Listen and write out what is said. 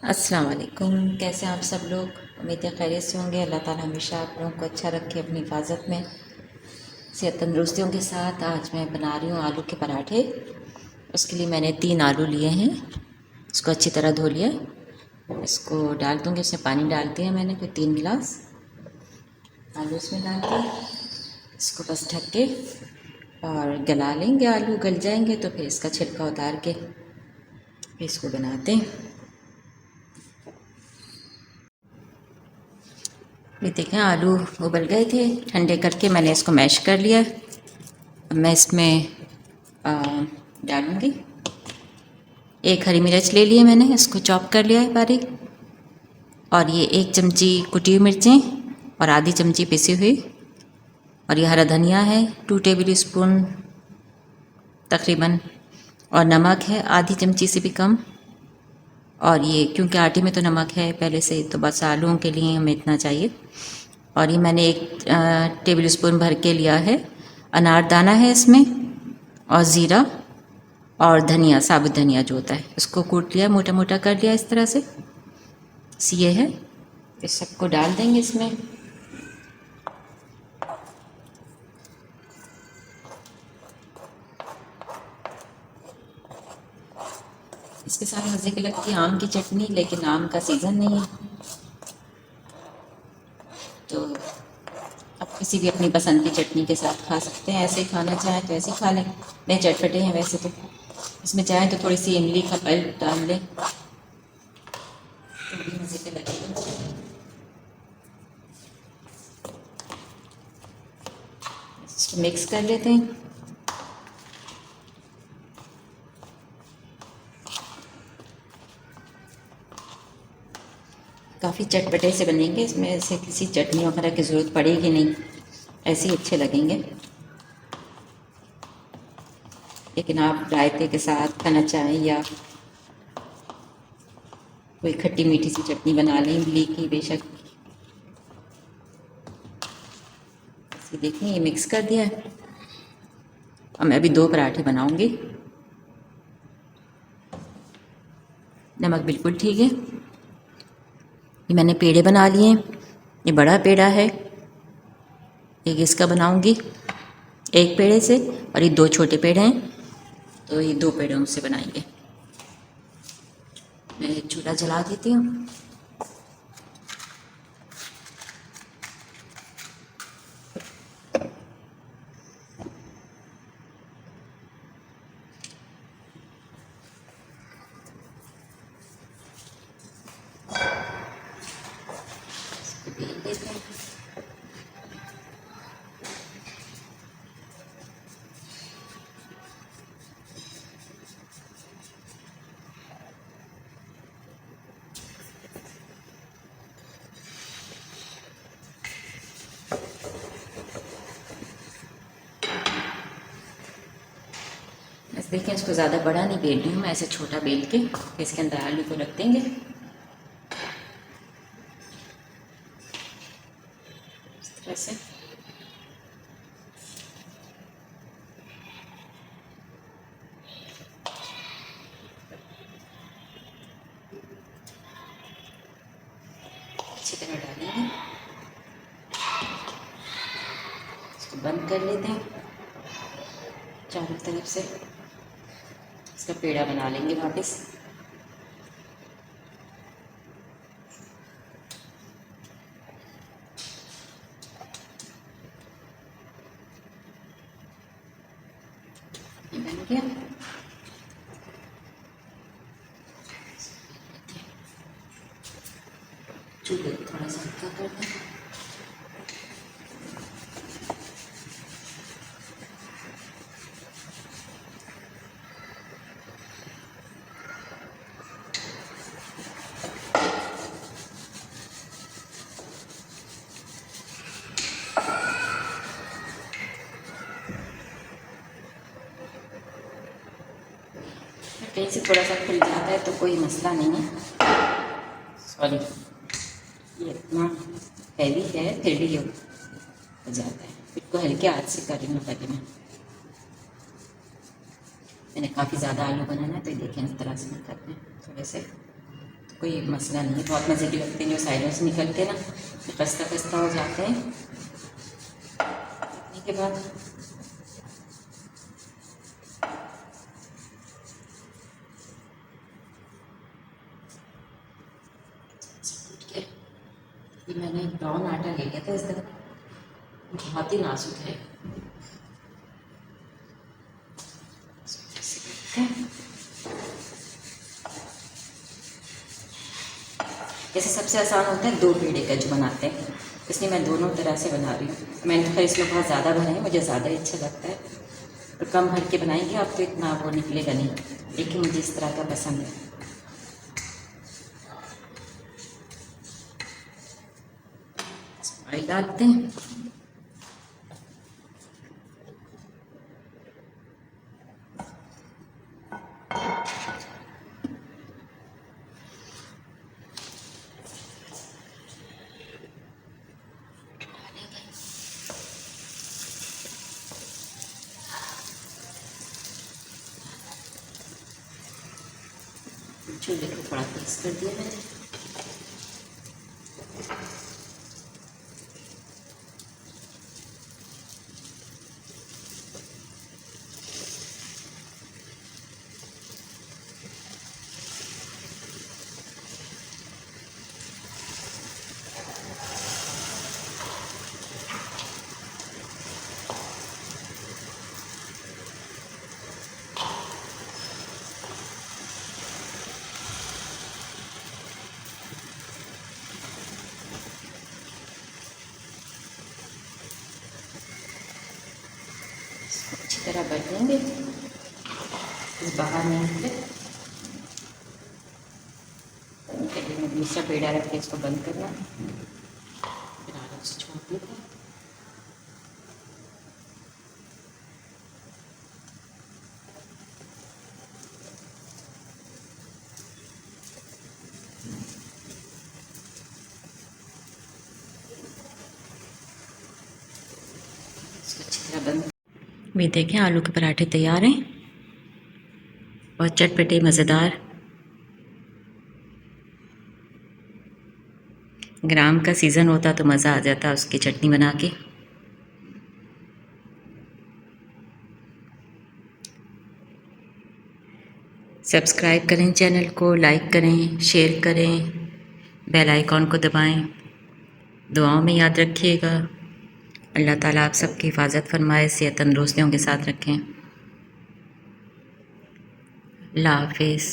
अस्सलाम वालेकुम। कैसे हैं आप सब लोग? उम्मीद है खैरियत से होंगे। अल्लाह ताला हमेशा आप लोगों को अच्छा रखे, अपनी हिफाजत में, सेहत तंदुरुस्तियों के साथ। आज मैं बना रही हूँ आलू के पराठे। उसके लिए मैंने 3 आलू लिए हैं। इसको अच्छी तरह धो लिया। इसको डाल दूँगी, इसमें पानी डाल दिया मैंने कोई 3 गिलास। आलू इसमें डाल के इसको बस ढक के और गला लेंगे। आलू गल जाएंगे तो फिर इसका छिलका उतार के फिर इसको बनाते हैं। ये देखें, आलू उबल गए थे, ठंडे करके मैंने इसको मैश कर लिया। अब मैं इसमें डालूँगी। 1 हरी मिर्च ले लिए मैंने, इसको चॉप कर लिया है बारीक। और ये 1 चमची कुटी हुई मिर्चें और आधी चमची पिसी हुई। और ये हरा धनिया है 2 टेबल स्पून तकरीबन। और नमक है आधी चमची से भी कम। और ये क्योंकि आटे में तो नमक है पहले से, तो बस आलूओं के लिए हमें इतना चाहिए। और ये मैंने 1 टेबल स्पून भर के लिया है। अनारदाना है इसमें, और ज़ीरा और धनिया, साबुत धनिया जो होता है, इसको कूट लिया, मोटा मोटा कर लिया इस तरह से। ये है, इस सबको डाल देंगे इसमें। इसके साथ मज़े की लगती है आम की चटनी, लेकिन आम का सीज़न नहीं है, तो आप किसी भी अपनी पसंद की चटनी के साथ खा सकते हैं। ऐसे खाना चाहें तो ऐसे खा लें, नहीं चटपटे हैं वैसे तो। इसमें चाहें तो थोड़ी सी इमली का पल्प डाल लें तो भी मज़े के लगेगा। इसको मिक्स कर लेते हैं। काफ़ी चटपटे से बनेंगे, इसमें ऐसे किसी चटनी वगैरह की ज़रूरत पड़ेगी नहीं, ऐसे ही अच्छे लगेंगे। लेकिन आप रायते के साथ खाना चाहें या कोई खट्टी मीठी सी चटनी बना लें इमली की, बेशक। ये देखें, ये मिक्स कर दिया है। अब मैं अभी 2 पराठे बनाऊंगी। नमक बिल्कुल ठीक है। ये मैंने पेड़े बना लिए हैं। ये बड़ा पेड़ा है, एक इसका बनाऊंगी 1 पेड़े से, और ये 2 छोटे पेड़े हैं, तो ये 2 पेड़ों से बनाएंगे। मैं चूल्हा जला देती हूँ। बेल देते हैं। बस देखें, इसको ज़्यादा बड़ा नहीं बेल रही हूँ मैं, ऐसे छोटा बेल के इसके अंदर आलू को रख देंगे इस तरह से। अच्छी तरह डालेंगे, इसको बंद कर लेते हैं चारों तरफ से। इसका पेड़ा बना लेंगे वापस। ये बन गया। चूल्हे को थोड़ा सा हल्का कर दें। कहीं से थोड़ा सा खुल जाता है तो कोई मसला नहीं है। सॉरी, ये इतना हैवी है फिर भी ये हो जाता है। इसको हल्के हाथ से कर रही हूँ पहले मैंने काफ़ी ज़्यादा आलू बनाना है, तो देखें इस तरह से मैं करते हैं थोड़े से। कोई मसला नहीं है। बहुत मज़े के लगते हैं जो साइडों से निकल के ना खस्ता खस्ता हो जाते हैं। रखने के बाद ये मैंने ब्राउन आटा ले लिया था इस तरह, बहुत ही नाजुक है। जैसे सबसे आसान होता है 2 पेड़े का जो बनाते हैं, इसलिए मैं दोनों तरह से बना रही हूँ। मैंने तो खैर इसमें बहुत ज़्यादा बनाया, मुझे ज़्यादा ही अच्छा लगता है। और कम भर के बनाएंगे आप तो इतना वो निकलेगा नहीं, लेकिन मुझे इस तरह का पसंद है। ऑयल डालते हैं। चूल्हे को थोड़ा तेज कर दिया मैंने। अच्छी तरह भर लेंगे, इस बाहर नहीं निकले। पहले मैं दूसरा पेड़ा रख के इसको बंद करना, फिर आराम से छोड़ देते हैं। इसको अच्छी तरह बंद। भी देखें आलू के पराठे तैयार हैं, बहुत चटपटे मज़ेदार। ग्राम का सीज़न होता तो मज़ा आ जाता उसकी चटनी बना के। सब्सक्राइब करें चैनल को, लाइक करें, शेयर करें, बेल आइकॉन को दबाएं। दुआओं में याद रखिएगा। अल्लाह ताला आप सबकी हिफाजत फरमाए, सेहत तंदुरुस्तियों के साथ रखें। अल्लाह हाफिज़।